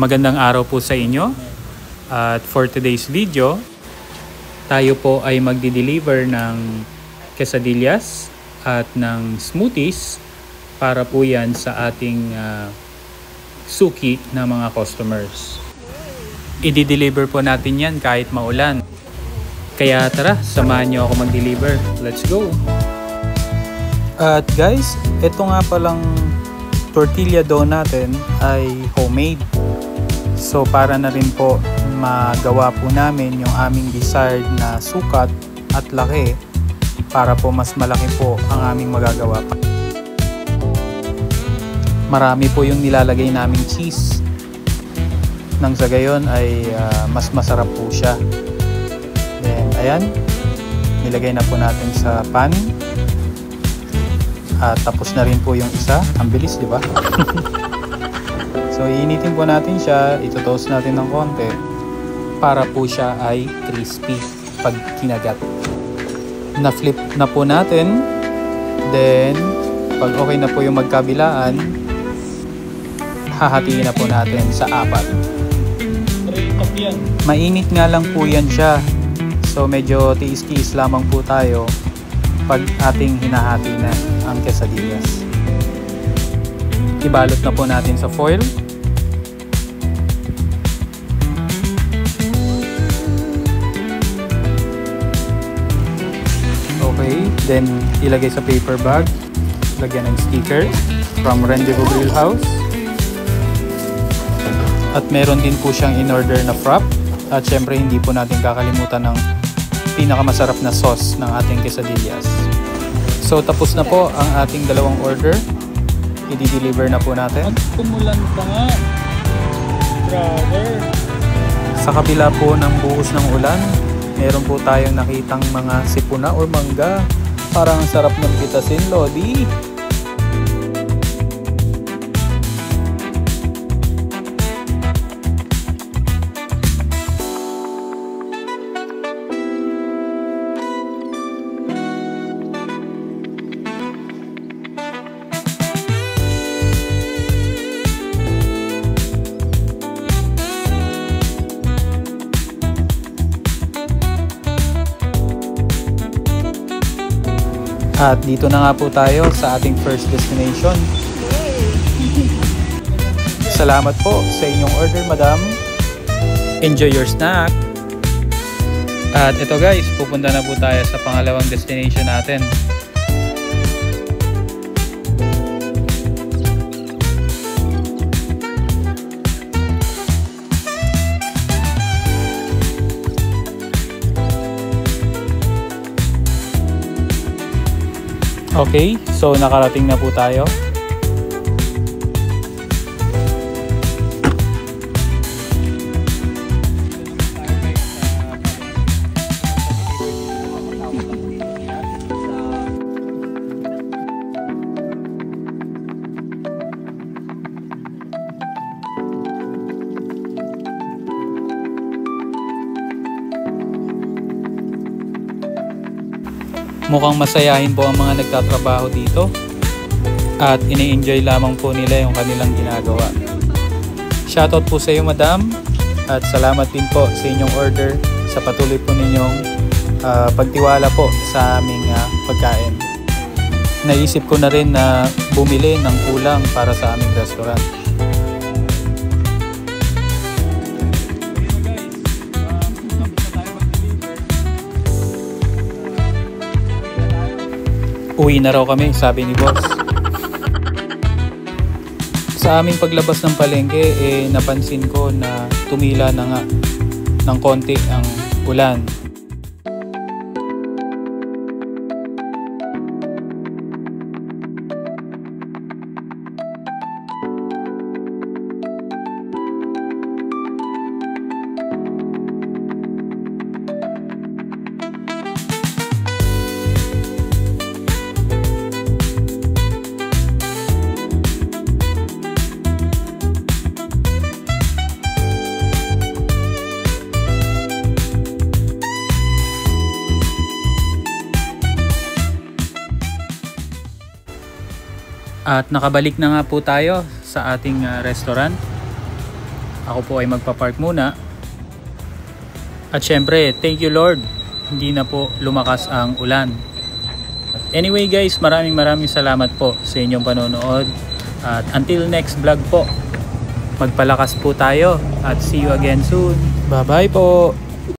Magandang araw po sa inyo. At for today's video, tayo po ay magdi-deliver ng quesadillas at ng smoothies para po yan sa ating suki na mga customers. I-deliver po natin yan kahit maulan. Kaya tara, samahan nyo ako mag-deliver. Let's go! At guys, ito nga palang tortilla dough natin ay homemade. So para na rin po magawa po namin yung aming desired na sukat at laki para po mas malaki po ang aming magagawa pa. Marami po yung nilalagay naming cheese. Nang sa gayon ay mas masarap po siya. Then ayan, nilagay na po natin sa pan. At tapos na rin po yung isa. Ang bilis, di ba? So iinitin po natin siya, ito-toast natin ng konti para po siya ay crispy pag kinagat. Na-flip na po natin. Then pag okay na po yung magkabilaan, hahatiin na po natin sa 4. Mainit nga lang po yan siya. So medyo tiis-tiis lamang po tayo pag ating hinahati na ang quesadillas. Ibalot na po natin sa foil. Okay, then ilagay sa paper bag. Lagyan ng sticker from Rendezvous Grill House. At meron din po siyang in-order na frap. At syempre hindi po natin kakalimutan ng pinakamasarap na sauce ng ating quesadillas. So tapos na po ang ating dalawang order. I-deliver na po natin. Kumulan pa nga, brother. Sa kabila po ng buhos ng ulan, meron po tayong nakitang mga sipuna or mangga. Parang ang sarap ng pitasin, Lodi. At dito na nga po tayo sa ating first destination. Salamat po sa inyong order, madam. Enjoy your snack. At ito guys, pupunta na po tayo sa pangalawang destination natin. Okay, so nakarating na po tayo. Mukhang masayahin po ang mga nagtatrabaho dito at ini-enjoy lamang po nila yung kanilang ginagawa. Shoutout po sa iyo, madam, at salamat din po sa inyong order, sa patuloy po ninyong pagtiwala po sa aming pagkain. Naisip ko na rin na bumili ng kulang para sa aming restaurant. Uwi na raw kami, sabi ni boss. Sa aming paglabas ng palengke, napansin ko na tumila na nga ng konti ang ulan. At nakabalik na nga po tayo sa ating restaurant. Ako po ay magpa-park muna. At syempre, thank you Lord, hindi na po lumakas ang ulan. Anyway guys, maraming salamat po sa inyong panonood. At until next vlog po, magpalakas po tayo at see you again soon. Bye bye po!